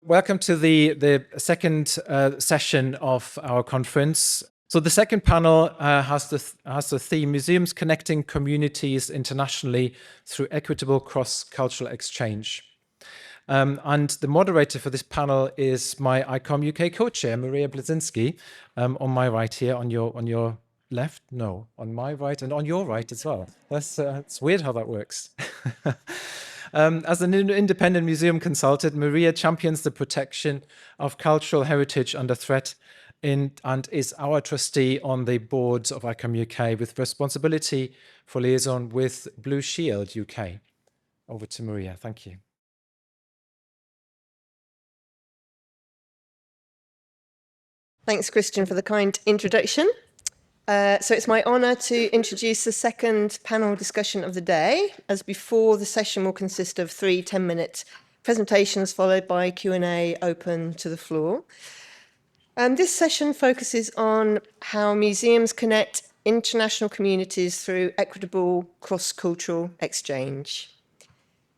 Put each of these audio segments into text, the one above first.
welcome to the second session of our conference. So the second panel has the theme Museums Connecting Communities Internationally Through Equitable Cross-Cultural Exchange. And the moderator for this panel is my ICOM UK co-chair, Maria Blazinski, on my right here, on your left? No, on my right and on your right as well. It's weird how that works. As an independent museum consultant, Maria champions the protection of cultural heritage under threat and is our trustee on the board of ICOM UK with responsibility for liaison with Blue Shield UK. Over to Maria. Thank you. Thanks, Christian, for the kind introduction. So it's my honour to introduce the second panel discussion of the day. As before, the session will consist of 3 10-minute presentations followed by Q&A open to the floor. This session focuses on how museums connect international communities through equitable cross-cultural exchange.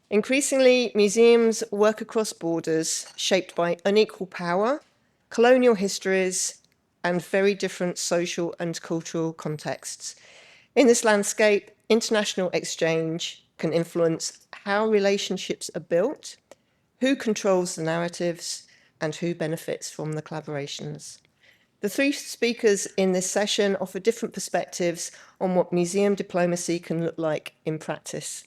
Increasingly, museums work across borders shaped by unequal power, colonial histories, and very different social and cultural contexts. In this landscape, international exchange can influence how relationships are built, who controls the narratives, and who benefits from the collaborations. The 3 speakers in this session offer different perspectives on what museum diplomacy can look like in practice.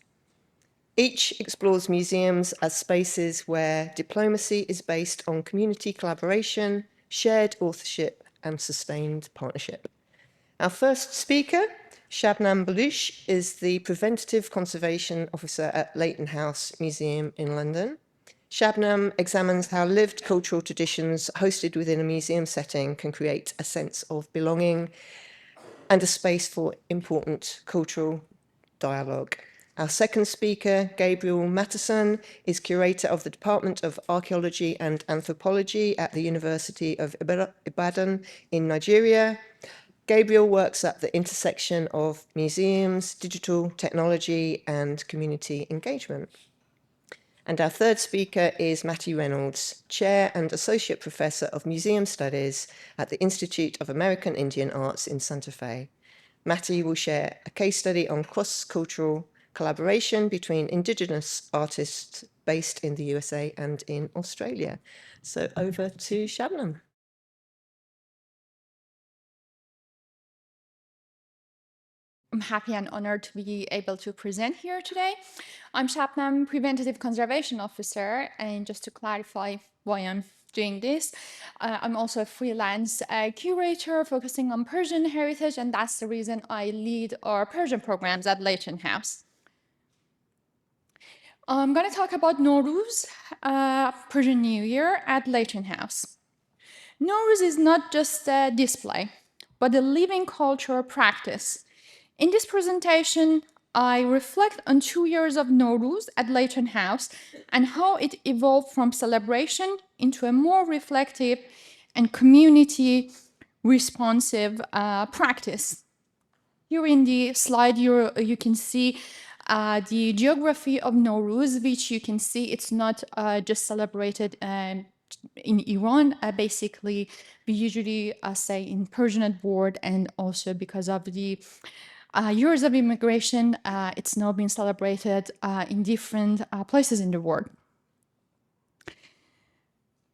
Each explores museums as spaces where diplomacy is based on community collaboration, shared authorship, and sustained partnership. Our first speaker, Shabnam Baluch, is the Preventative Conservation Officer at Leighton House Museum in London. Shabnam examines how lived cultural traditions hosted within a museum setting can create a sense of belonging and a space for important cultural dialogue. Our second speaker, Gabriel Matteson, is curator of the Department of Archaeology and Anthropology at the University of Ibadan in Nigeria. Gabriel works at the intersection of museums, digital technology, and community engagement. And our third speaker is Matty Reynolds, Chair and Associate Professor of Museum Studies at the Institute of American Indian Arts in Santa Fe. Matty will share a case study on cross-cultural collaboration between Indigenous artists based in the USA and in Australia. So over to Shabnam. I'm happy and honored to be able to present here today. I'm Shabnam, Preventative Conservation Officer, and just to clarify why I'm doing this, I'm also a freelance curator focusing on Persian heritage, and that's the reason I lead our Persian programs at Leighton House. I'm going to talk about Nowruz, Persian New Year at Leighton House. Nowruz is not just a display, but a living cultural practice. In this presentation, I reflect on 2 years of Nowruz at Leighton House and how it evolved from celebration into a more reflective and community-responsive practice. Here in the slide, you can see the geography of Nowruz, which you can see it's not just celebrated in Iran. Basically, we usually say in Persian board, and also because of the years of immigration, it's now been celebrated in different places in the world.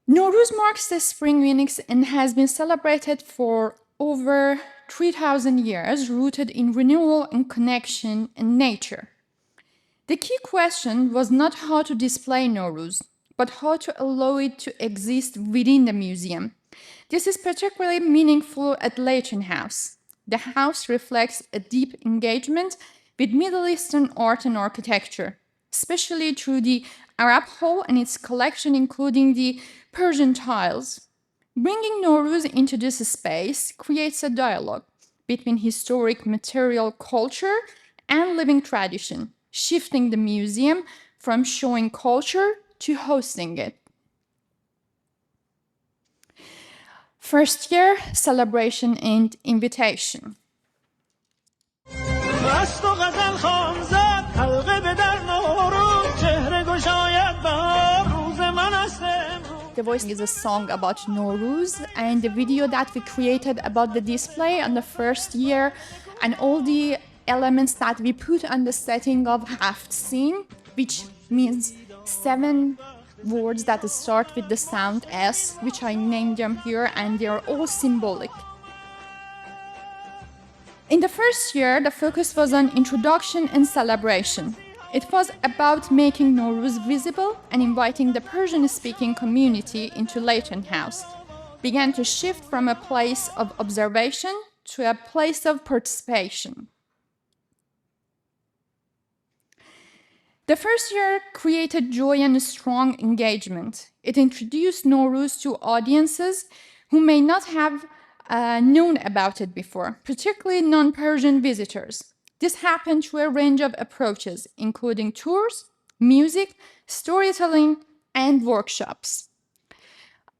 Nowruz marks the spring phoenix and has been celebrated for over 3,000 years, rooted in renewal and connection in nature. The key question was not how to display Nowruz, but how to allow it to exist within the museum. This is particularly meaningful at Leighton House. The house reflects a deep engagement with Middle Eastern art and architecture, especially through the Arab Hall and its collection, including the Persian tiles. Bringing Nowruz into this space creates a dialogue between historic material culture and living tradition, shifting the museum from showing culture to hosting it. First year, celebration and invitation. the Voice is a song about Nowruz, and the video that we created about the display on the first year and all the elements that we put on the setting of Haftzin, which means 7 words that start with the sound S, which I named them here, and they are all symbolic. In the first year, the focus was on introduction and celebration. It was about making Nowruz visible and inviting the Persian-speaking community into Leighton House, began to shift from a place of observation to a place of participation. The first year created joy and strong engagement. It introduced Nowruz to audiences who may not have known about it before, particularly non-Persian visitors. This happened through a range of approaches, including tours, music, storytelling, and workshops.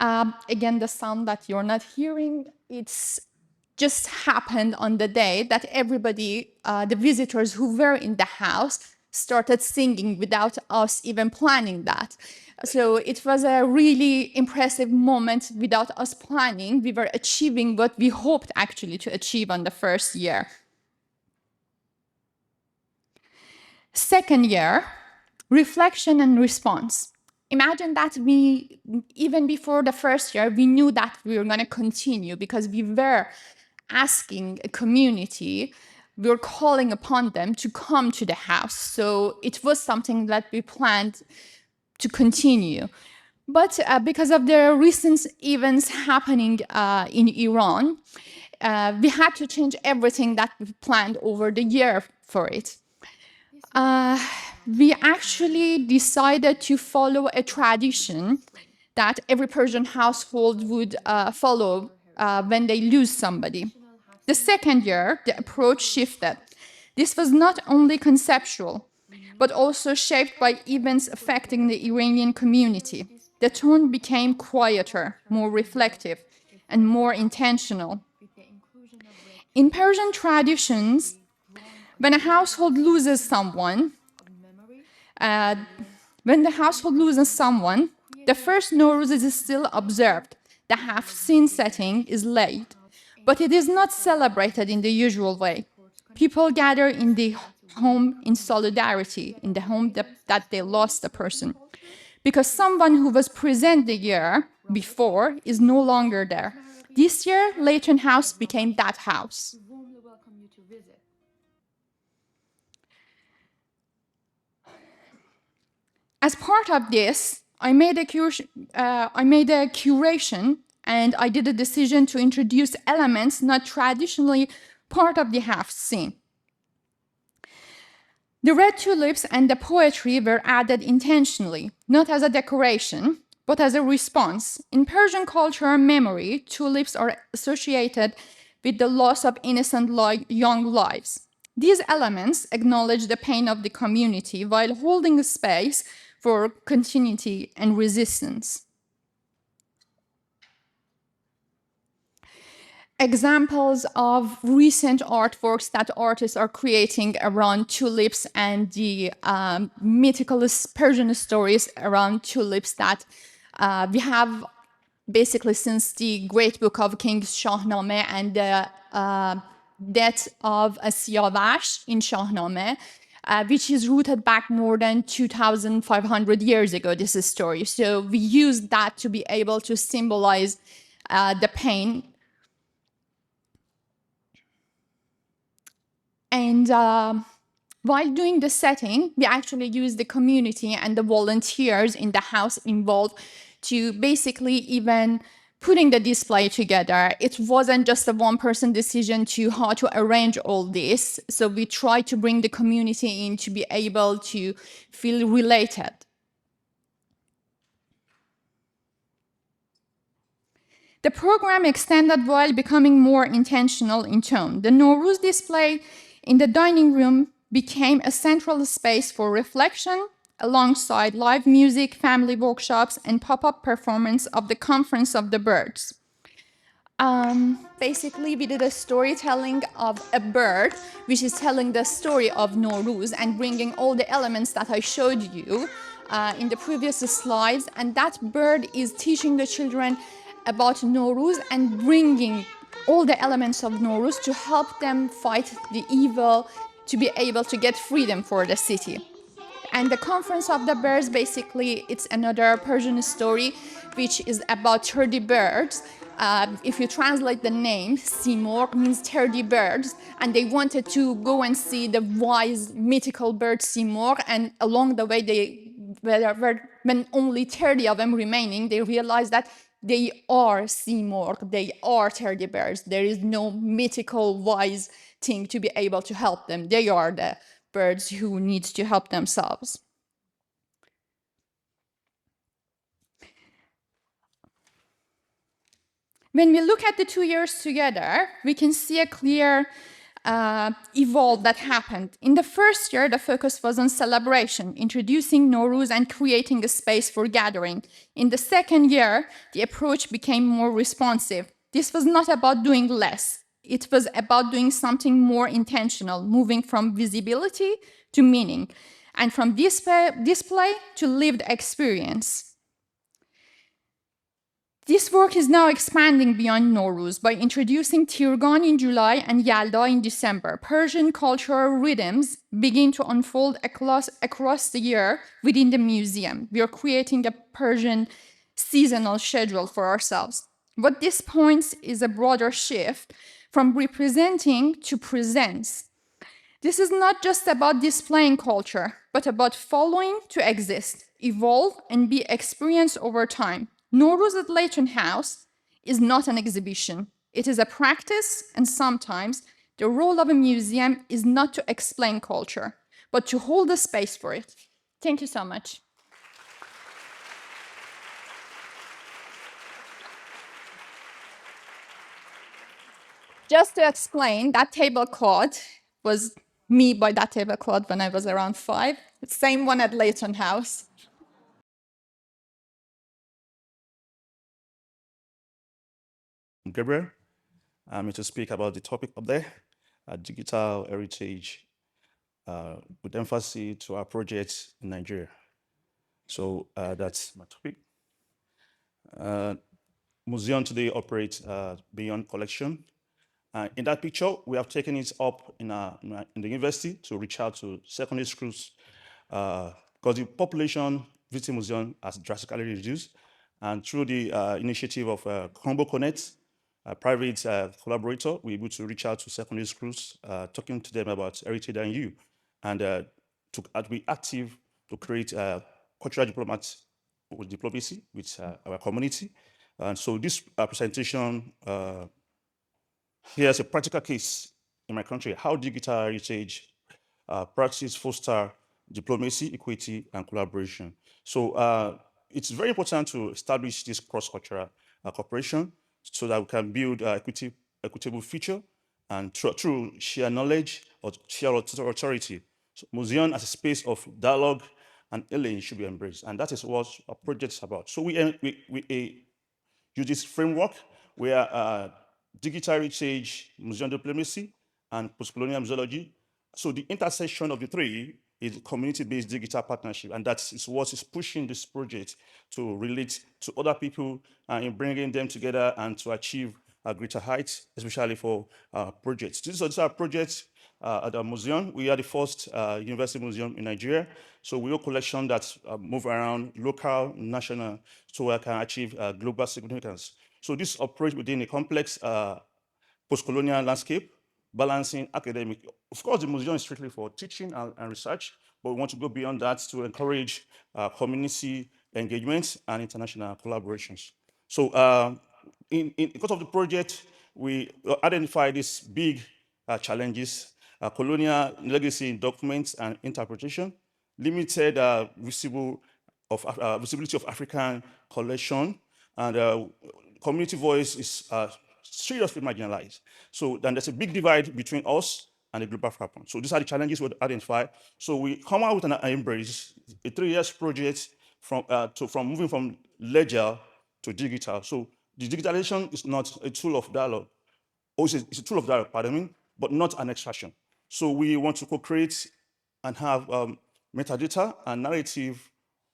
Again, the sound that you're not hearing, it's just happened on the day that everybody, the visitors who were in the house, started singing without us even planning that. So it was a really impressive moment without us planning. We were achieving what we hoped actually to achieve on the first year. Second year, reflection and response. Imagine that even before the first year, we knew that we were going to continue because we were asking a community, we were calling upon them to come to the house. So it was something that we planned to continue. But because of the recent events happening in Iran, we had to change everything that we planned over the year for it. We actually decided to follow a tradition that every Persian household would follow when they lose somebody. The second year, the approach shifted. This was not only conceptual, but also shaped by events affecting the Iranian community. The tone became quieter, more reflective, and more intentional. In Persian traditions, when a household loses someone, the first Nowruz is still observed. The Haftzin setting is laid, but it is not celebrated in the usual way. People gather in the home in solidarity, in the home that they lost a person, because someone who was present the year before is no longer there. This year, Leighton House became that house. As part of this, I made a curation and I did a decision to introduce elements not traditionally part of the Haftzin. The red tulips and the poetry were added intentionally, not as a decoration, but as a response. In Persian culture and memory, tulips are associated with the loss of innocent young lives. These elements acknowledge the pain of the community while holding a space for continuity and resistance. Examples of recent artworks that artists are creating around tulips and the mythical Persian stories around tulips that we have basically since the great book of King's Shahnameh and the death of Siavash in Shahnameh, which is rooted back more than 2,500 years ago, this story. So we use that to be able to symbolize the pain. And while doing the setting, we actually used the community and the volunteers in the house involved to basically even putting the display together. It wasn't just a one-person decision to how to arrange all this. So we tried to bring the community in to be able to feel related. The program extended while becoming more intentional in tone. The Nowruz display in the dining room became a central space for reflection, alongside live music, family workshops, and pop-up performance of the Conference of the Birds. Basically, we did a storytelling of a bird, which is telling the story of Nowruz and bringing all the elements that I showed you in the previous slides, and that bird is teaching the children about Nowruz and bringing all the elements of Nowruz to help them fight the evil, to be able to get freedom for the city. And the Conference of the Birds, basically, it's another Persian story, which is about 30 birds. If you translate the name, Simorgh means 30 birds, and they wanted to go and see the wise mythical bird Simorgh, and along the way, when only 30 of them remaining, they realized that they are Simorgh, they are 30 birds. There is no mythical wise thing to be able to help them. They are the birds who need to help themselves. When we look at the 2 years together, we can see a clear evolve that happened. In the first year, the focus was on celebration, introducing Nowruz and creating a space for gathering. In the second year, the approach became more responsive. This was not about doing less. It was about doing something more intentional, moving from visibility to meaning, and from display to lived experience. This work is now expanding beyond Nowruz by introducing Tirgan in July and Yalda in December. Persian cultural rhythms begin to unfold across the year within the museum. We are creating a Persian seasonal schedule for ourselves. What this points is a broader shift from representing to presence. This is not just about displaying culture, but about following to exist, evolve, and be experienced over time. Nowruz at Leighton House is not an exhibition. It is a practice, and sometimes the role of a museum is not to explain culture, but to hold a space for it. Thank you so much. Just to explain, that tablecloth was me by that tablecloth when I was around 5. The same one at Leighton House. Gabriel. I'm here to speak about the topic up there, digital heritage, with emphasis to our projects in Nigeria. So that's my topic. Museum today operates beyond collection. In that picture, we have taken it up in the university to reach out to secondary schools because the population visiting museum has drastically reduced. And through the initiative of Combo Connect, a private collaborator, we're able to reach out to secondary schools, talking to them about heritage and you, and to be active to create cultural diplomacy with our community. And so this presentation, here's a practical case in my country, how digital heritage practice foster diplomacy, equity, and collaboration. So it's very important to establish this cross-cultural cooperation so that we can build equitable future and through shared knowledge or shared authority. So museum as a space of dialogue and healing should be embraced, and that is what our project is about. So we use this framework where digital heritage, museum diplomacy, and post-colonial museology. So the intersection of the three is community-based digital partnership, and that is what is pushing this project to relate to other people in bringing them together and to achieve greater heights, especially for projects. This is our project at the museum. We are the first university museum in Nigeria. So we have a collection that move around local, national, so we can achieve global significance. So this operates within a complex post-colonial landscape, balancing academic. Of course, the museum is strictly for teaching and research, but we want to go beyond that to encourage community engagement and international collaborations. So because of the project, we identify these big challenges, colonial legacy in documents and interpretation, limited visibility of African collection, and community voice is seriously marginalized. So then there's a big divide between us and the global platform. So these are the challenges we identify. So we come out with an embrace, a 3-year project from moving from ledger to digital. So the digitalization is not a tool of dialogue, or it's a tool of dialogue, pardon me, but not an extraction. So we want to co-create and have metadata and narrative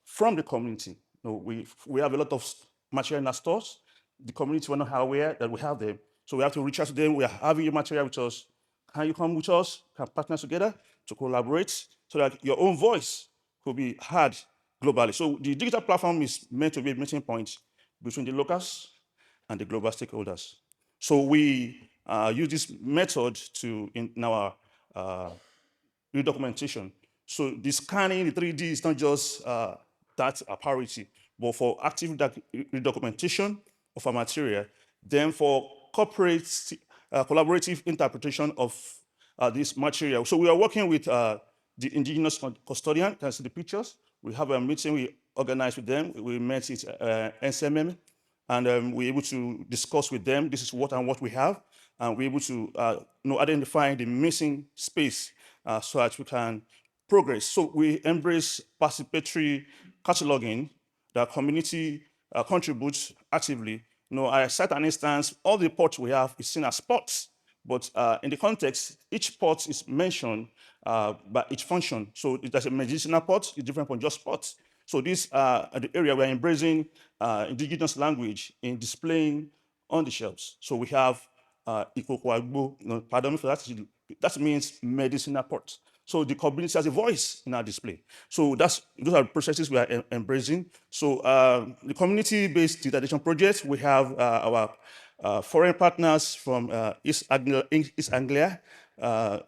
from the community. We have a lot of material in our stores. The community were not aware that we have them. So we have to reach out to them. We are having your material with us. Can you come with us? Can partner together to collaborate so that your own voice could be heard globally? So the digital platform is meant to be a meeting point between the locals and the global stakeholders. So we use this method in our redocumentation. So the scanning, the 3D is not just that parity, but for active redocumentation of our material, then for corporate collaborative interpretation of this material. So we are working with the indigenous custodian. You can see the pictures. We have a meeting we organized with them. We met at NCMM, and we're able to discuss with them. This is what we have, and we're able to identify the missing space so that we can progress. So we embrace participatory cataloging. The community contributes actively. I cite an instance, all the ports we have is seen as ports, but in the context, each port is mentioned by each function. So if there's a medicinal port, it's different from just ports. So this the area we're embracing indigenous language in displaying on the shelves. So we have Ikoko, pardon me for that, that means medicinal port. So the community has a voice in our display. So those are the processes we are embracing. So the community-based digitization project, we have our foreign partners from East Anglia.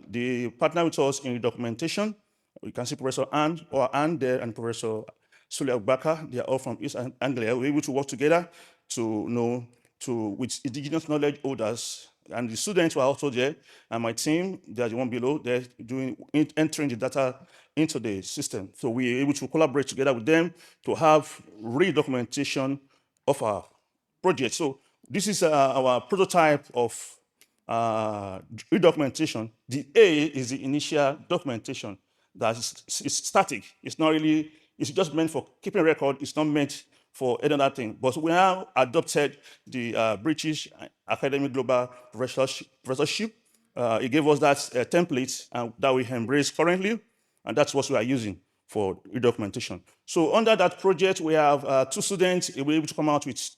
They partner with us in documentation. You can see Professor Anne there and Professor Sule Agbaka. They are all from East Anglia. We're able to work together with indigenous knowledge holders. And the students were also there, and my team, there's one below, they're entering the data into the system. So we are able to collaborate together with them to have redocumentation of our project. So this is our prototype of redocumentation. The A is the initial documentation that is static. It's not really, it's just meant for keeping record. It's not meant for any other thing. But we have adopted the British Academic Global Professorship. It gave us that template that we embrace currently, and that's what we are using for redocumentation. So under that project, we have 2 students who were able to come out with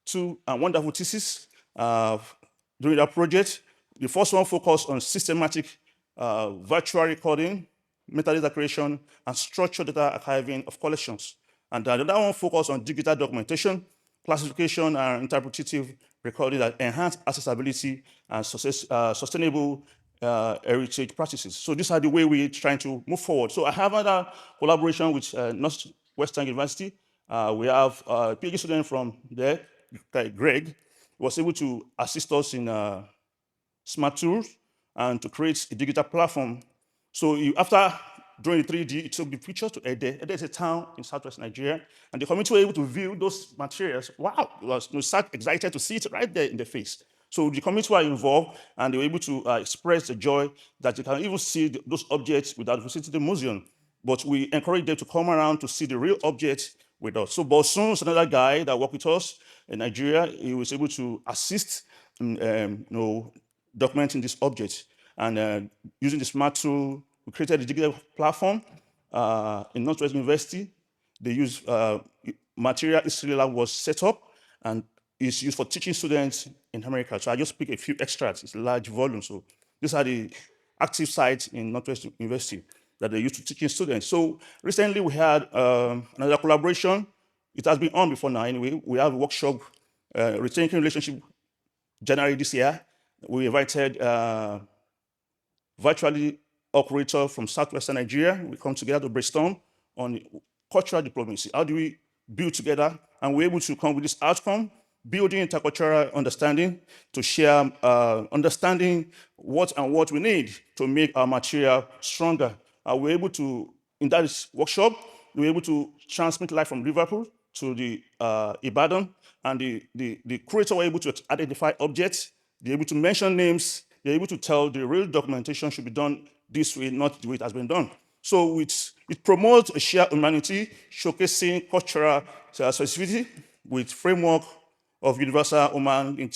2 wonderful theses during that project. The first one focused on systematic virtual recording, metadata creation, and structured data archiving of collections. And the other one focused on digital documentation, classification, and interpretative recording that enhance accessibility and sustainable heritage practices. So these are the way we're trying to move forward. So I have another collaboration with Northwestern University. We have a PhD student from there, Greg, was able to assist us in smart tools and to create a digital platform. So after drawing the 3D, it took the picture to Ede. Ede is a town in southwest Nigeria, and the community were able to view those materials. Wow, it was so excited to see it right there in the face. So the community were involved, and they were able to express the joy that they can even see those objects without visiting the museum. But we encourage them to come around to see the real objects with us. So Bosun is another guy that worked with us in Nigeria. He was able to assist in documenting this object. And using the smart tool, we created a digital platform in Northwest University. They use material history lab was set up, and it's used for teaching students in America. So I just pick a few extracts. It's a large volume. So these are the active sites in Northwest University that they use to teaching students. So recently we had another collaboration. It has been on before now anyway. We have a workshop, Rethinking Relationship, January this year. We invited virtually operator from southwestern Nigeria. We come together to brainstorm on cultural diplomacy. How do we build together? And we're able to come with this outcome, building intercultural understanding to share understanding what we need to make our material stronger. We're able to, in that workshop, we're able to transmit live from Liverpool to the Ibadan, and the curator were able to identify objects, they're able to mention names, they're able to tell the real documentation should be done this way, not the way it has been done. So it promotes a shared humanity, showcasing cultural sensitivity with framework of universal human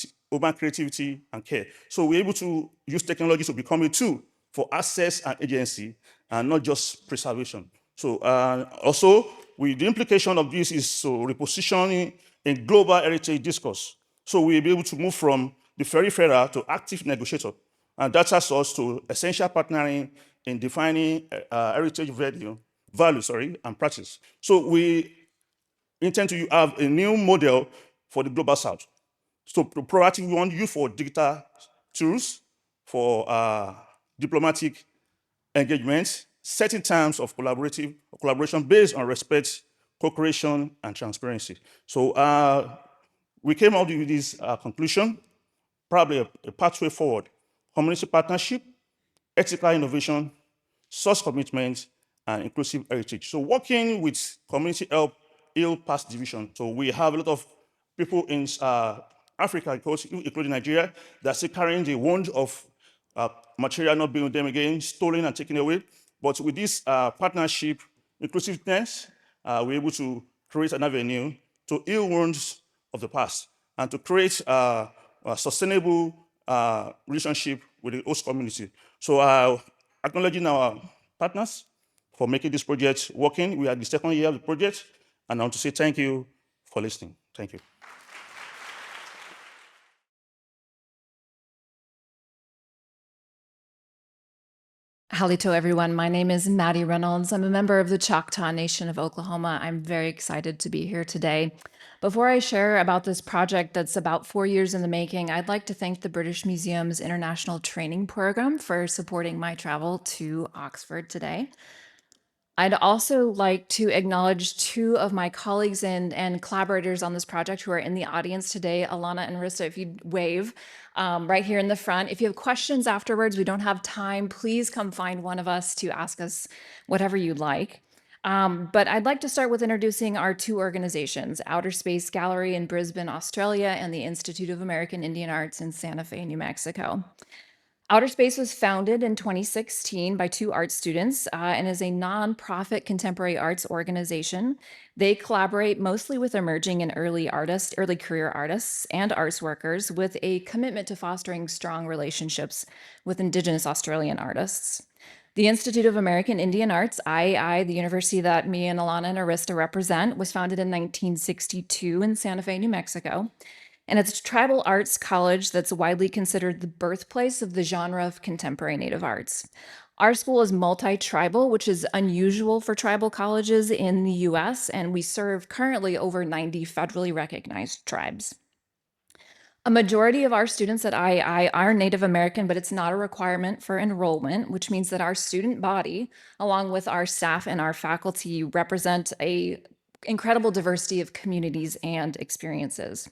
creativity and care. So we're able to use technology to become a tool for access and agency, and not just preservation. So also, the implication of this is to repositioning in global heritage discourse. So we'll be able to move from the peripheral to active negotiator. And that has us to essential partnering in defining heritage value, and practice. So we intend to have a new model for the Global South. So proactive, we want you for digital tools, for diplomatic engagement, setting terms of collaboration based on respect, co-creation, and transparency. So we came out with this conclusion, probably a pathway forward: community partnership, ethical innovation, source commitment, and inclusive heritage. So working with community help heal past division. So we have a lot of people in Africa, including Nigeria, that are still carrying the wound of material not being with them again, stolen and taken away. But with this partnership, inclusiveness, we're able to create an avenue to heal wounds of the past and to create a sustainable relationship with the host community. So acknowledging our partners for making this project working. We are the second year of the project, and I want to say thank you for listening. Thank you. Halito, everyone. My name is Maddie Reynolds. I'm a member of the Choctaw Nation of Oklahoma. I'm very excited to be here today. Before I share about this project that's about 4 years in the making, I'd like to thank the British Museum's International Training Program for supporting my travel to Oxford today. I'd also like to acknowledge two of my colleagues and collaborators on this project who are in the audience today, Alana and Rissa, if you'd wave right here in the front. If you have questions afterwards, we don't have time, please come find one of us to ask us whatever you'd like. But I'd like to start with introducing our two organizations, Outer Space Gallery in Brisbane, Australia, and the Institute of American Indian Arts in Santa Fe, New Mexico. Outer Space was founded in 2016 by two art students and is a nonprofit contemporary arts organization. They collaborate mostly with emerging and early career artists and arts workers with a commitment to fostering strong relationships with Indigenous Australian artists. The Institute of American Indian Arts, IAI, the university that me and Alana and Arista represent, was founded in 1962 in Santa Fe, New Mexico. And it's a tribal arts college that's widely considered the birthplace of the genre of contemporary Native arts. Our school is multi-tribal, which is unusual for tribal colleges in the US, and we serve currently over 90 federally recognized tribes. A majority of our students at IAI are Native American, but it's not a requirement for enrollment, which means that our student body, along with our staff and our faculty, represent an incredible diversity of communities and experiences.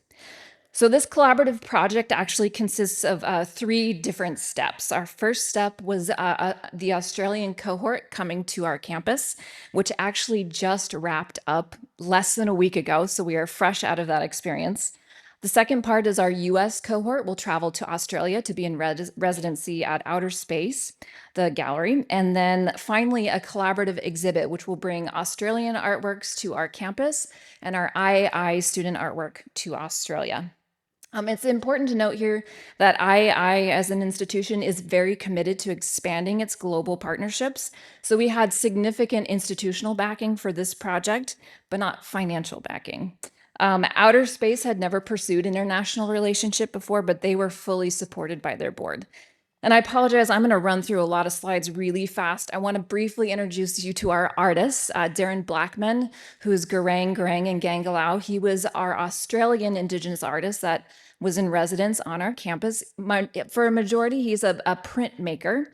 So this collaborative project actually consists of 3 different steps. Our first step was the Australian cohort coming to our campus, which actually just wrapped up less than a week ago, so we are fresh out of that experience. The second part is our US cohort will travel to Australia to be in residency at Outer Space, the gallery, and then finally a collaborative exhibit, which will bring Australian artworks to our campus and our IAI student artwork to Australia. It's important to note here that IAI as an institution is very committed to expanding its global partnerships. So we had significant institutional backing for this project, but not financial backing. Outer Space had never pursued international relationship before, but they were fully supported by their board. And I apologize, I'm going to run through a lot of slides really fast. I want to briefly introduce you to our artists, Darren Blackman, who's Garang, and Gangalau. He was our Australian Indigenous artist that was in residence on our campus. For a majority, he's a printmaker.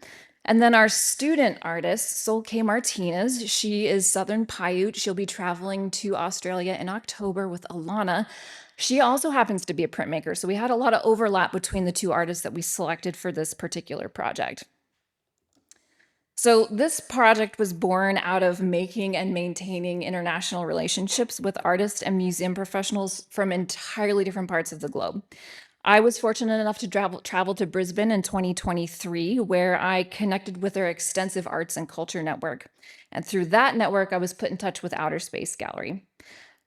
And then our student artist, Sol K. Martinez, she is Southern Paiute. She'll be traveling to Australia in October with Alana. She also happens to be a printmaker, so we had a lot of overlap between the two artists that we selected for this particular project. So this project was born out of making and maintaining international relationships with artists and museum professionals from entirely different parts of the globe. I was fortunate enough to travel to Brisbane in 2023, where I connected with their extensive arts and culture network. And through that network, I was put in touch with Outer Space Gallery.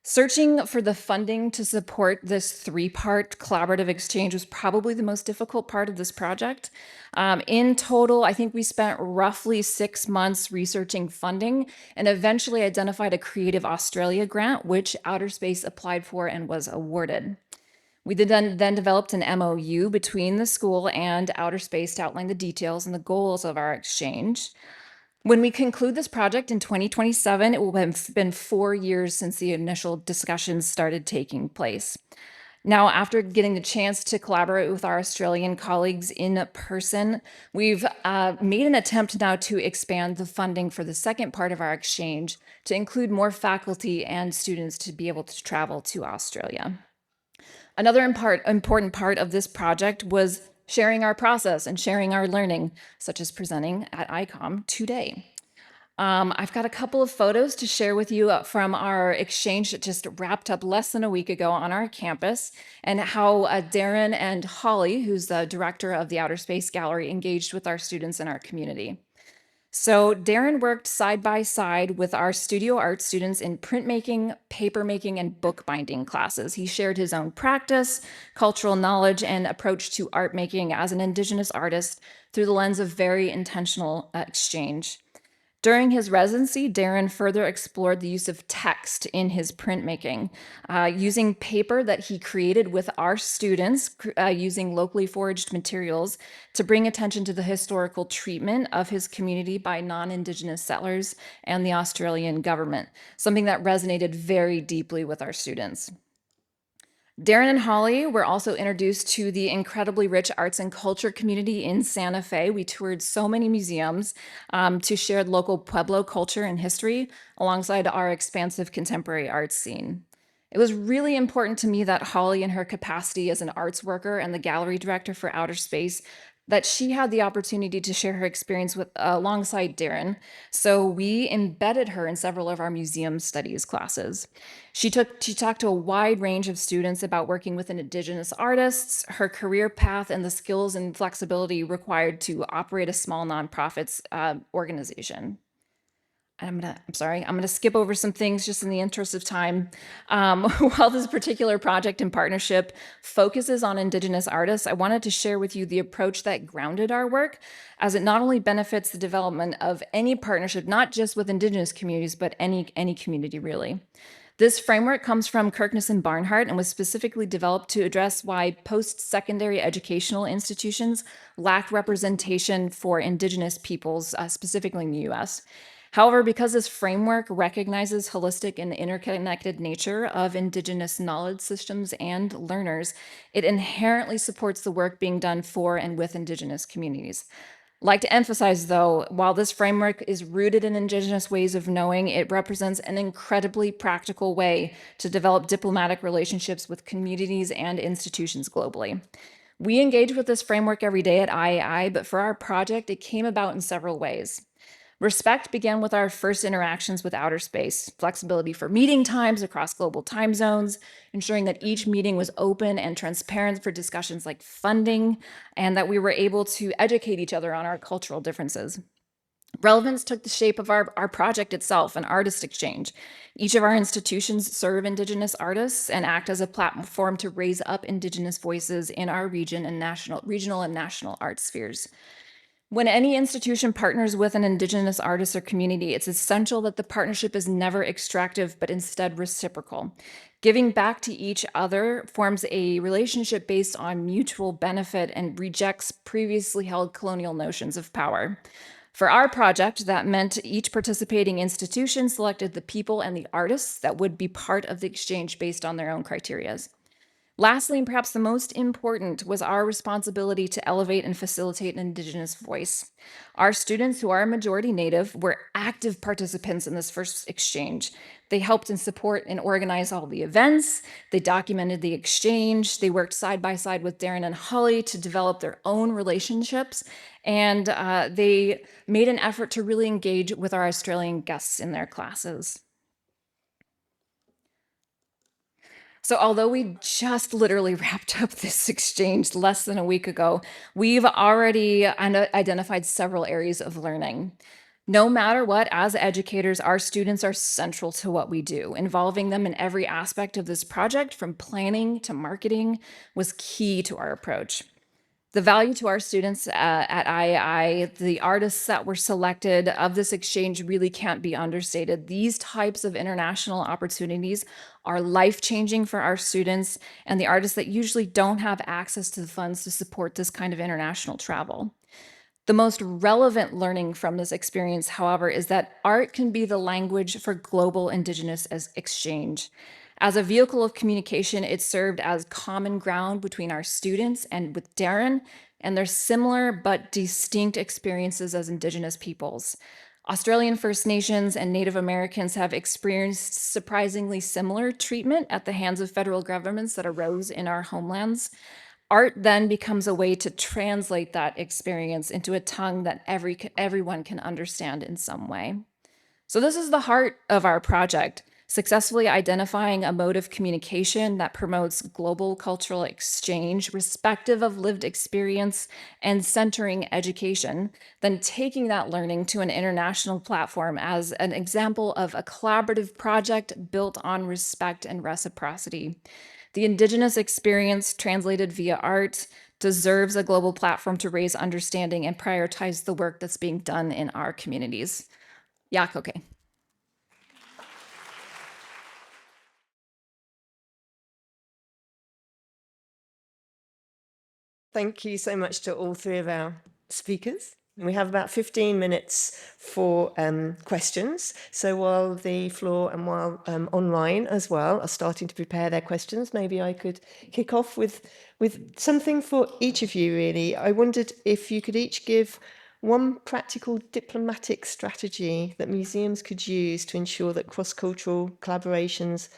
Searching for the funding to support this three-part collaborative exchange was probably the most difficult part of this project. In total, I think we spent roughly 6 months researching funding and eventually identified a Creative Australia grant, which Outer Space applied for and was awarded. We then developed an MOU between the school and Outer Space to outline the details and the goals of our exchange. When we conclude this project in 2027, it will have been 4 years since the initial discussions started taking place. Now, after getting the chance to collaborate with our Australian colleagues in person, we've made an attempt now to expand the funding for the second part of our exchange to include more faculty and students to be able to travel to Australia. Another important part of this project was sharing our process and sharing our learning, such as presenting at ICOM today. I've got a couple of photos to share with you from our exchange that just wrapped up less than a week ago on our campus, and how Darren and Holly, who's the director of the Outer Space Gallery, engaged with our students in our community. So Darren worked side by side with our studio art students in printmaking, papermaking, and bookbinding classes. He shared his own practice, cultural knowledge, and approach to art making as an Indigenous artist through the lens of very intentional exchange. During his residency, Darren further explored the use of text in his printmaking, using paper that he created with our students, using locally foraged materials to bring attention to the historical treatment of his community by non-Indigenous settlers and the Australian government, something that resonated very deeply with our students. Darren and Holly were also introduced to the incredibly rich arts and culture community in Santa Fe. We toured so many museums to share local Pueblo culture and history alongside our expansive contemporary arts scene. It was really important to me that Holly, in her capacity as an arts worker and the gallery director for Outer Space, that she had the opportunity to share her experience alongside Darren. So we embedded her in several of our museum studies classes. She talked to a wide range of students about working with Indigenous artists, her career path, and the skills and flexibility required to operate a small nonprofits organization. I'm gonna skip over some things just in the interest of time. While this particular project and partnership focuses on Indigenous artists, I wanted to share with you the approach that grounded our work, as it not only benefits the development of any partnership, not just with Indigenous communities, but any community really. This framework comes from Kirkness and Barnhart and was specifically developed to address why post-secondary educational institutions lack representation for Indigenous peoples, specifically in the US. However, because this framework recognizes holistic and interconnected nature of Indigenous knowledge systems and learners, it inherently supports the work being done for and with Indigenous communities. I'd like to emphasize, though, while this framework is rooted in Indigenous ways of knowing, it represents an incredibly practical way to develop diplomatic relationships with communities and institutions globally. We engage with this framework every day at IAI, but for our project, it came about in several ways. Respect began with our first interactions with Outer Space, flexibility for meeting times across global time zones, ensuring that each meeting was open and transparent for discussions like funding, and that we were able to educate each other on our cultural differences. Relevance took the shape of our project itself, an artist exchange. Each of our institutions serve Indigenous artists and act as a platform to raise up Indigenous voices in our regional and national art spheres. When any institution partners with an Indigenous artist or community, it's essential that the partnership is never extractive, but instead reciprocal. Giving back to each other forms a relationship based on mutual benefit and rejects previously held colonial notions of power. For our project, that meant each participating institution selected the people and the artists that would be part of the exchange based on their own criteria. Lastly, and perhaps the most important, was our responsibility to elevate and facilitate an Indigenous voice. Our students, who are majority Native, were active participants in this first exchange. They helped and support and organize all the events. They documented the exchange. They worked side by side with Darren and Holly to develop their own relationships. And they made an effort to really engage with our Australian guests in their classes. So although we just literally wrapped up this exchange less than a week ago, we've already identified several areas of learning. No matter what, as educators, our students are central to what we do. Involving them in every aspect of this project, from planning to marketing, was key to our approach. The value to our students at IAI, the artists that were selected of this exchange really can't be understated. These types of international opportunities are life-changing for our students and the artists that usually don't have access to the funds to support this kind of international travel. The most relevant learning from this experience, however, is that art can be the language for global Indigenous exchange. As a vehicle of communication, it served as common ground between our students and with Darren and their similar but distinct experiences as Indigenous peoples. Australian First Nations and Native Americans have experienced surprisingly similar treatment at the hands of federal governments that arose in our homelands. Art then becomes a way to translate that experience into a tongue that everyone can understand in some way. So this is the heart of our project, successfully identifying a mode of communication that promotes global cultural exchange, respective of lived experience, and centering education, then taking that learning to an international platform as an example of a collaborative project built on respect and reciprocity. The Indigenous experience, translated via art, deserves a global platform to raise understanding and prioritize the work that's being done in our communities. Yak, okay. Thank you so much to all three of our speakers. We have about 15 minutes for questions. So while the floor and while online as well are starting to prepare their questions, maybe I could kick off with something for each of you, really. I wondered if you could each give one practical diplomatic strategy that museums could use to ensure that cross-cultural collaborations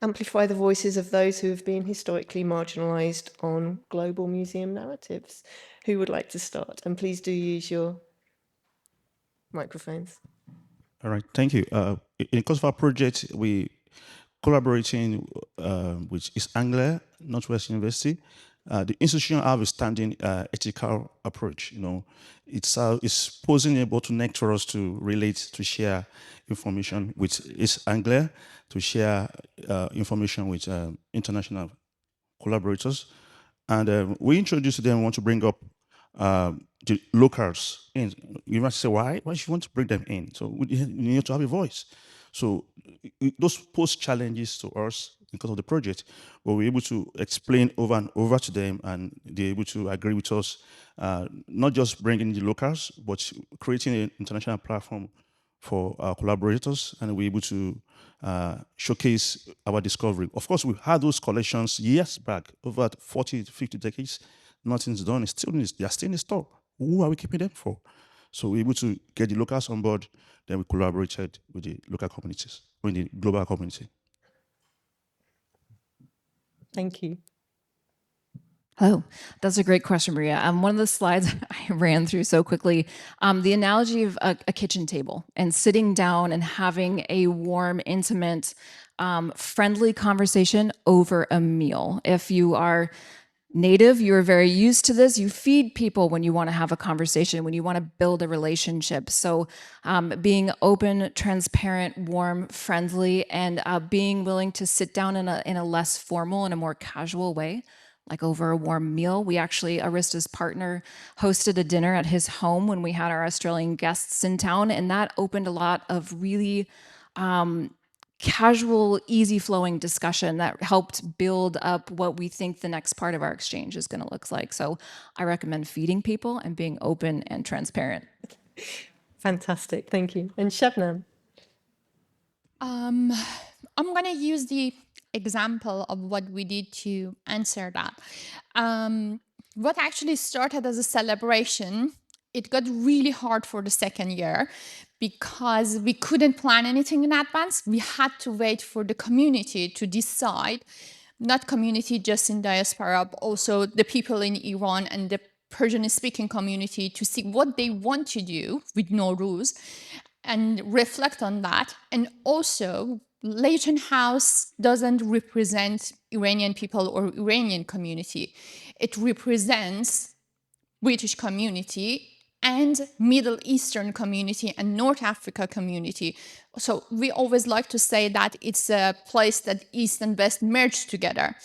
amplify the voices of those who have been historically marginalised on global museum narratives. Who would like to start? And please do use your microphones. All right, thank you. In course of our project, we collaborating with East Anglia, Northwest University. The institution have a standing ethical approach. You know, it's posing a bottleneck for us to relate, to share information with East Anglia, to share information with international collaborators. And we introduced them, want to bring up the locals in. You must say, why? Why should you want to bring them in? So you need to have a voice. So those pose challenges to us because of the project, but we're able to explain over and over to them, and they're able to agree with us, not just bringing the locals, but creating an international platform for our collaborators, and we're able to showcase our discovery. Of course, we've had those collections years back, over 40 to 50 decades. Nothing's done. They're still in the store. Who are we keeping them for? So we're able to get the locals on board. Then we collaborated with the local communities, with the global community. Thank you. Oh, that's a great question, Maria. One of the slides I ran through so quickly, the analogy of a kitchen table and sitting down and having a warm, intimate, friendly conversation over a meal. If you are Native, you are very used to this. You feed people when you want to have a conversation, when you want to build a relationship. So being open, transparent, warm, friendly, and being willing to sit down in a less formal and a more casual way, like over a warm meal. We actually, Arista's partner, hosted a dinner at his home when we had our Australian guests in town, and that opened a lot of really casual, easy-flowing discussion that helped build up what we think the next part of our exchange is going to look like. So I recommend feeding people and being open and transparent. Fantastic. Thank you. And Shabnam? I'm going to use the example of what we did to answer that. What actually started as a celebration, it got really hard for the second year because we couldn't plan anything in advance. We had to wait for the community to decide, not community just in diaspora, but also the people in Iran and the Persian-speaking community, to see what they want to do with Nowruz and reflect on that. And also, Leighton House doesn't represent Iranian people or Iranian community. It represents British community and Middle Eastern community and North Africa community. So we always like to say that it's a place that East and West merged together.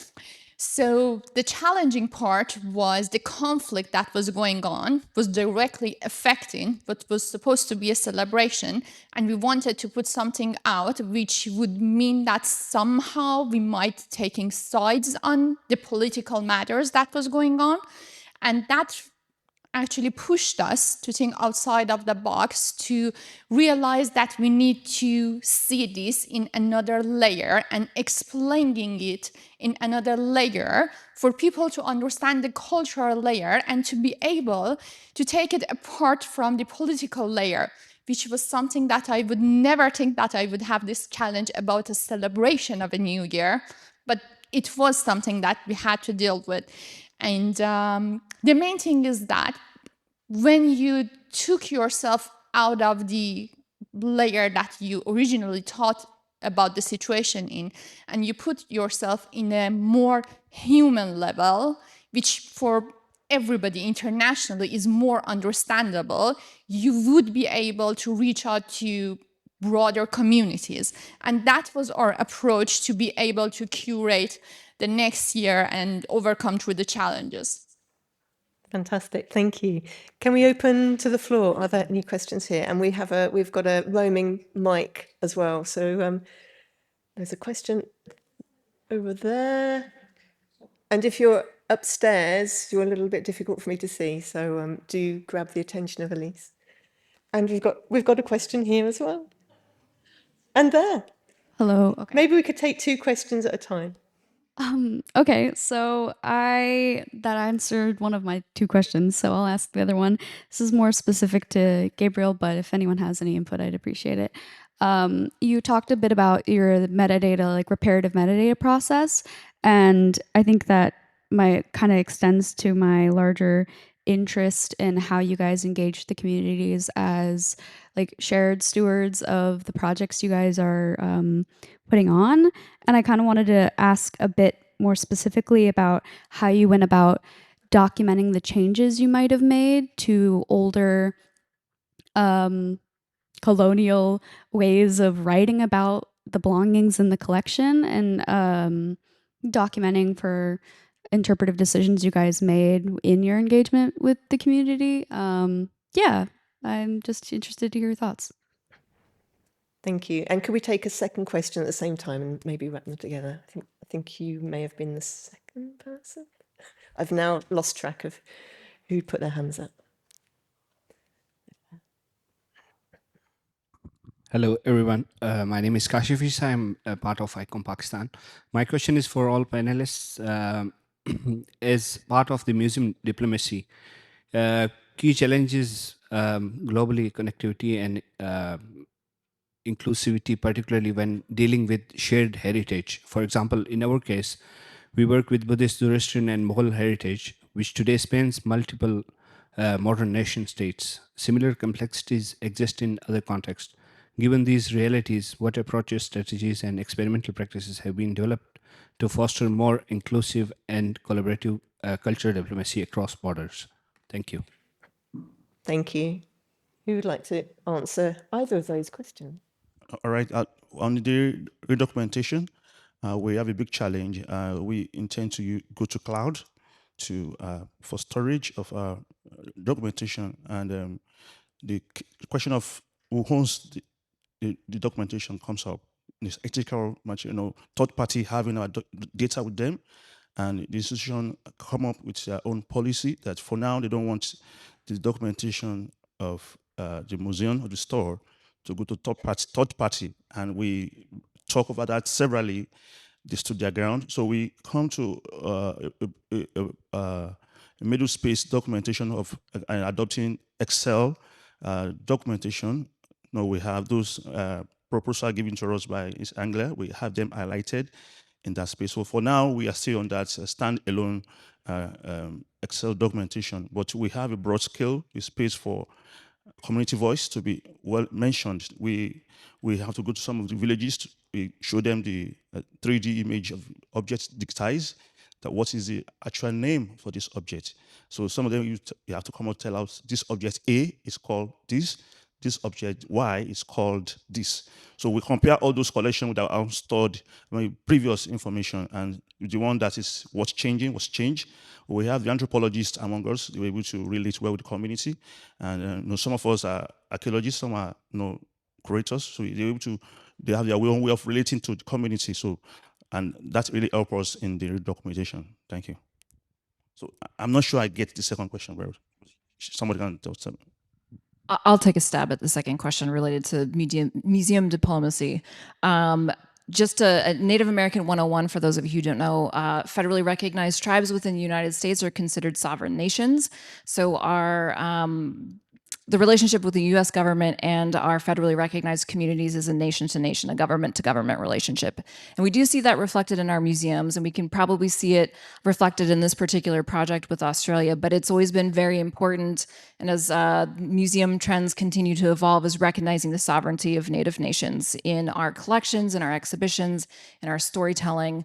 So the challenging part was the conflict that was going on was directly affecting what was supposed to be a celebration. And we wanted to put something out which would mean that somehow we might taking sides on the political matters that was going on. And that actually pushed us to think outside of the box, to realize that we need to see this in another layer and explaining it in another layer for people to understand the cultural layer and to be able to take it apart from the political layer, which was something that I would never think that I would have this challenge about a celebration of a new year, but it was something that we had to deal with. And the main thing is that when you took yourself out of the layer that you originally thought about the situation in, and you put yourself in a more human level, which for everybody internationally is more understandable, you would be able to reach out to broader communities. And that was our approach to be able to curate the next year and overcome through the challenges. Fantastic, thank you. Can we open to the floor? Are there any questions here? And we've got a roaming mic as well. So there's a question over there. And if you're upstairs, you're a little bit difficult for me to see. So do grab the attention of Elise. And we've got a question here as well. And there. Hello. Okay. Maybe we could take 2 questions at a time. Okay, so that answered one of my 2 questions, so I'll ask the other one. This is more specific to Gabriel, but if anyone has any input, I'd appreciate it. You talked a bit about your metadata, like reparative metadata process, and I think that kind of extends to my larger interest in how you guys engage the communities as like shared stewards of the projects you guys are putting on. And I kind of wanted to ask a bit more specifically about how you went about documenting the changes you might have made to older colonial ways of writing about the belongings in the collection, and documenting for interpretive decisions you guys made in your engagement with the community. Yeah, I'm just interested to hear your thoughts. Thank you. And could we take a second question at the same time and maybe wrap them together? I think you may have been the second person. I've now lost track of who put their hands up. Hello, everyone. My name is Kashif. I'm a part of ICOM Pakistan. My question is for all panelists. As part of the museum diplomacy, key challenges globally, connectivity and inclusivity, particularly when dealing with shared heritage. For example, in our case, we work with Buddhist, Zoroastrian, and Mughal heritage, which today spans multiple modern nation states. Similar complexities exist in other contexts. Given these realities, what approaches, strategies, and experimental practices have been developed to foster more inclusive and collaborative cultural diplomacy across borders? Thank you. Thank you. Who would like to answer either of those questions? All right. On the redocumentation, we have a big challenge. We intend to go to cloud for storage of our documentation, and the question of who owns the documentation comes up. This ethical, third party having our data with them, and the institution come up with their own policy that for now they don't want the documentation of the museum or the store to go to third party, and we talk about that severally. They stood their ground. So we come to a middle space documentation of adopting Excel documentation. No, we have those proposals given to us by Ms. Angler. We have them highlighted in that space. So for now, we are still on that standalone Excel documentation, but we have a broad scale with space for community voice to be well mentioned. We have to go to some of the villages. We show them the 3D image of objects digitized that what is the actual name for this object. So some of them you have to come out tell us this object A is called this object Y is called this. So we compare all those collections with our own stored previous information, and the one that is what's changing was changed. We have the anthropologists among us. They were able to relate well with the community, and some of us are archaeologists, some are curators. So they have their own way of relating to the community. So, and that really helps us in the documentation. Thank you. So I'm not sure I get the second question, but somebody can tell me. I'll take a stab at the second question related to museum diplomacy. Just a Native American 101 for those of you who don't know, federally recognized tribes within the United States are considered sovereign nations. So the relationship with the US government and our federally recognized communities is a nation-to-nation, a government-to-government relationship. And we do see that reflected in our museums, and we can probably see it reflected in this particular project with Australia, but it's always been very important, and as museum trends continue to evolve, is recognizing the sovereignty of Native nations in our collections, in our exhibitions, in our storytelling,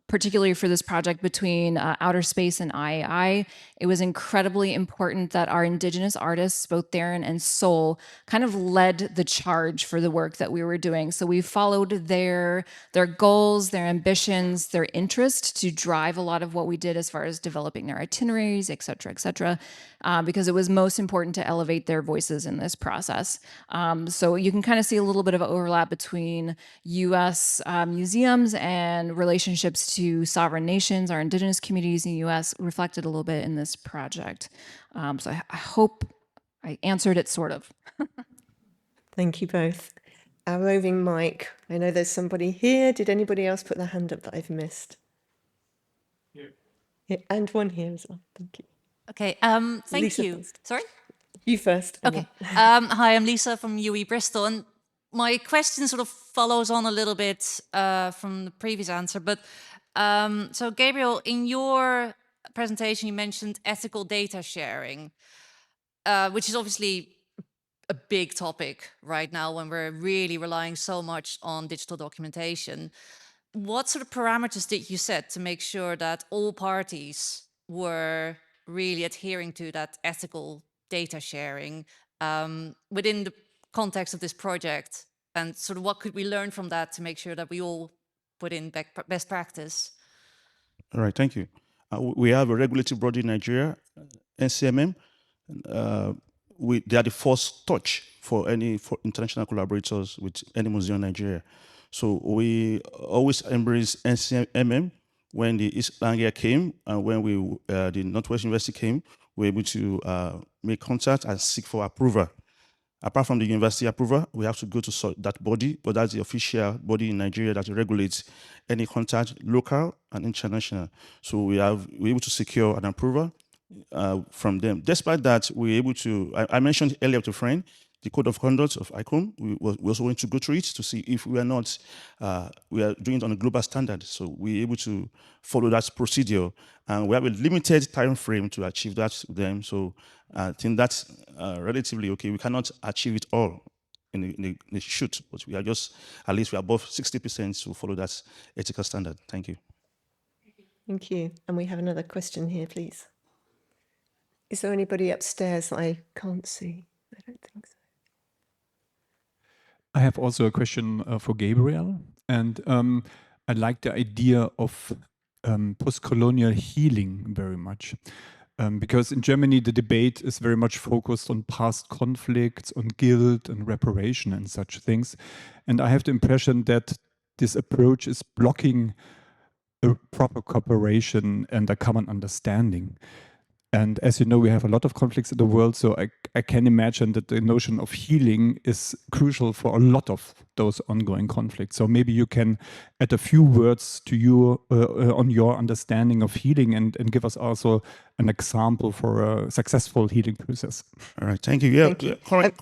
particularly for this project between Outer Space and IAI. It was incredibly important that our Indigenous artists, both Darren and Sol, kind of led the charge for the work that we were doing. So we followed their goals, their ambitions, their interest to drive a lot of what we did as far as developing their itineraries, et cetera, because it was most important to elevate their voices in this process. So you can kind of see a little bit of overlap between US museums and relationships to sovereign nations, our Indigenous communities in the US, reflected a little bit in this project. So I hope I answered it sort of. Thank you both. Our roving mic. I know there's somebody here. Did anybody else put their hand up that I've missed? Here. Yeah, and one here as well. Thank you. Okay, thank Lisa you. first. Sorry? You first. Okay. Hi, I'm Lisa from UE Bristol, and my question sort of follows on a little bit from the previous answer. But so, Gabriel, in your presentation, you mentioned ethical data sharing, which is obviously a big topic right now when we're really relying so much on digital documentation. What sort of parameters did you set to make sure that all parties were really adhering to that ethical data sharing within the context of this project? And sort of what could we learn from that to make sure that we all put in best practice? All right, thank you. We have a regulatory body in Nigeria, NCMM. They are the first touch for international collaborators with any museum in Nigeria. So we always embrace NCMM. When the East Anglia came and when the Northwest University came, we were able to make contact and seek for approval. Apart from the university approval, we have to go to that body, but that's the official body in Nigeria that regulates any contact, local and international. So we're able to secure an approval from them. Despite that, we're able to, I mentioned earlier to a friend, the code of conduct of ICOM. We also went to go through it to see if we are doing it on a global standard. So we're able to follow that procedure, and we have a limited time frame to achieve that with them. So I think that's relatively okay. We cannot achieve it all in the shoot, but we are at least we are above 60% to follow that ethical standard. Thank you. Thank you. And we have another question here, please. Is there anybody upstairs that I can't see? I don't think so. I have also a question for Gabriel, and I like the idea of post-colonial healing very much, because in Germany the debate is very much focused on past conflicts, on guilt and reparation and such things, and I have the impression that this approach is blocking a proper cooperation and a common understanding. And as you know, we have a lot of conflicts in the world, so I can imagine that the notion of healing is crucial for a lot of those ongoing conflicts. So maybe you can add a few words to you on your understanding of healing and give us also an example for a successful healing process. All right, thank you. Yeah, Thank you.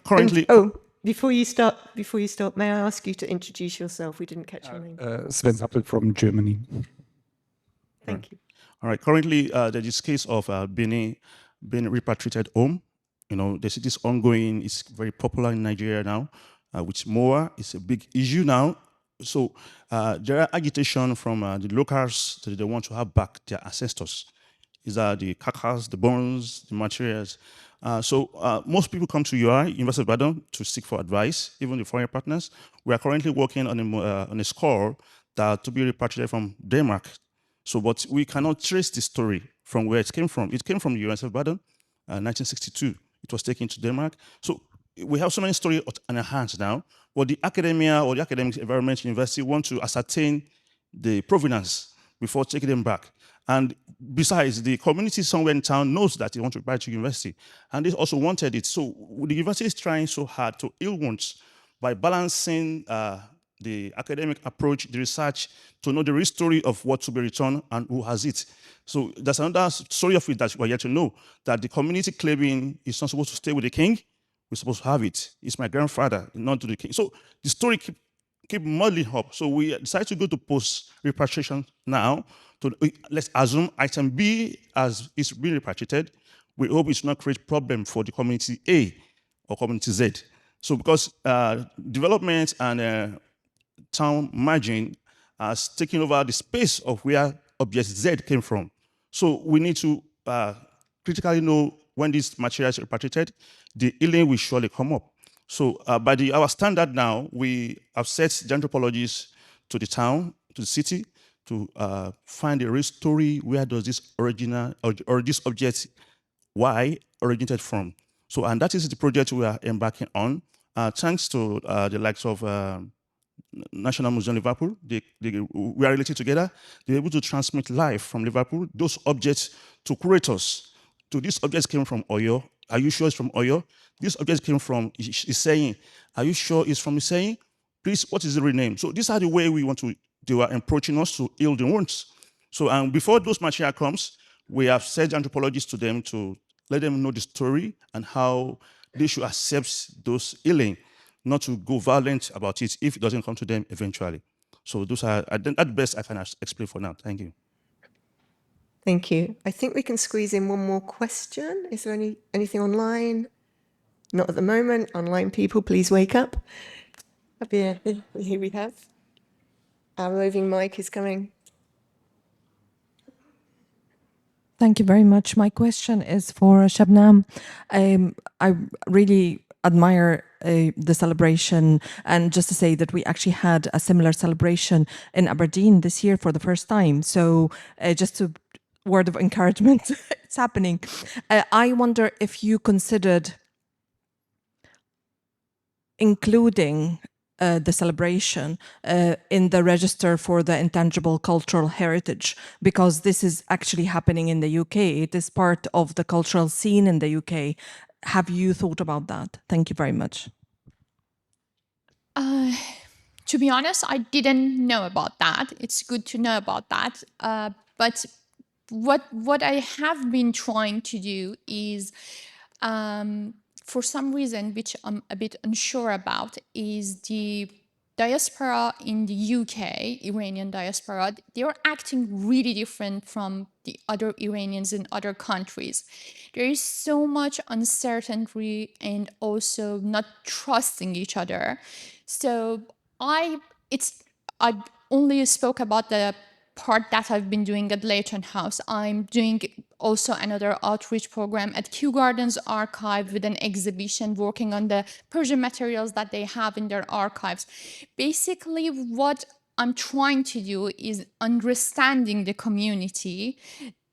Currently. Before you start, may I ask you to introduce yourself? We didn't catch your name. Sven Sappel from Germany. Thank you. All right. Currently, there's this case of being repatriated home. You know, this is ongoing. It's very popular in Nigeria now. With MOA, it's a big issue now So there are agitation from the locals that they want to have back their ancestors. These are the carcass, the bones, the materials. Most people come to UI, University of Ibadan, to seek for advice, even the foreign partners. We are currently working on a score that to be repatriated from Denmark. But we cannot trace the story from where it came from. It came from the University of Ibadan, 1962. It was taken to Denmark. So we have so many stories on our hands now, but the academia or the academic environment university want to ascertain the provenance before taking them back. And besides, the community somewhere in town knows that they want to buy to university, and they also wanted it. So the university is trying so hard to heal wounds by balancing the academic approach, the research, to know the real story of what to be returned and who has it. So there's another story of it that we're yet to know, that the community claiming is not supposed to stay with the king, we're supposed to have it. It's my grandfather, not to the king. So the story keep muddling up. So we decided to go to post-repatriation now. Let's assume item B as is being repatriated. We hope it's not create problem for the community A or community Z. So because development and town margin has taken over the space of where object Z came from. So we need to critically know when these materials are repatriated, the healing will surely come up. So by our standard now, we have set the anthropologists to the town, to the city, to find the real story. Where does this original or this object, why originated from? So, and that is the project we are embarking on. Thanks to the likes of National Museum Liverpool, we are related together. They're able to transmit live from Liverpool those objects to curators. So these objects came from Oyo. Are you sure it's from Oyo? This object came from Iseyin. Are you sure it's from Iseyin? Please, what is the real name? So these are the way they were approaching us to heal the wounds. So before those material comes, we have sent anthropologists to them to let them know the story and how they should accept those healing, not to go violent about it if it doesn't come to them eventually. So those are, at best, I can explain for now. Thank you. Thank you. I think we can squeeze in one more question. Is there anything online? Not at the moment. Online people, please wake up. Here we have. Our roving mic is coming. Thank you very much. My question is for Shabnam. I really admire the celebration, and just to say that we actually had a similar celebration in Aberdeen this year for the first time. So just a word of encouragement, it's happening. I wonder if you considered including the celebration in the register for the intangible cultural heritage, because this is actually happening in the UK. It is part of the cultural scene in the UK. Have you thought about that? Thank you very much. To be honest, I didn't know about that. It's good to know about that. But what I have been trying to do is, for some reason, which I'm a bit unsure about, is the diaspora in the UK, Iranian diaspora, they are acting really different from the other Iranians in other countries. There is so much uncertainty and also not trusting each other. So I only spoke about the part that I've been doing at Leighton House. I'm doing also another outreach program at Kew Gardens Archive with an exhibition working on the Persian materials that they have in their archives. Basically, what I'm trying to do is understanding the community,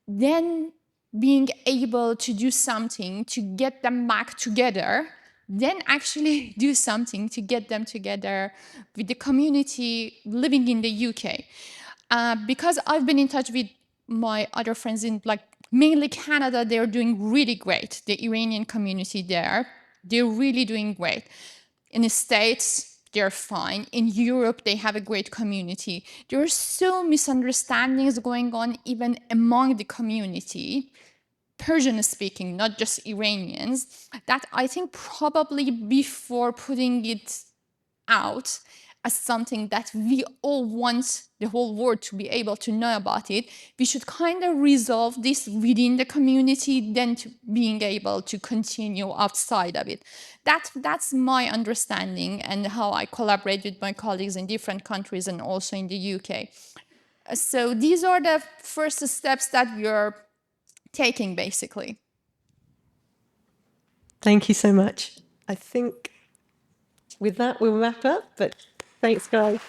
then being able to do something to get them back together, then actually do something to get them together with the community living in the UK. Because I've been in touch with my other friends in mainly Canada, they're doing really great. The Iranian community there, they're really doing great. In the States, they're fine. In Europe, they have a great community. There are so misunderstandings going on even among the community, Persian speaking, not just Iranians, that I think probably before putting it out, as something that we all want the whole world to be able to know about it, we should kind of resolve this within the community, then to being able to continue outside of it. That's my understanding and how I collaborate with my colleagues in different countries and also in the UK. So these are the first steps that we are taking, basically. Thank you so much. I think with that, we'll wrap up, but thanks, guys.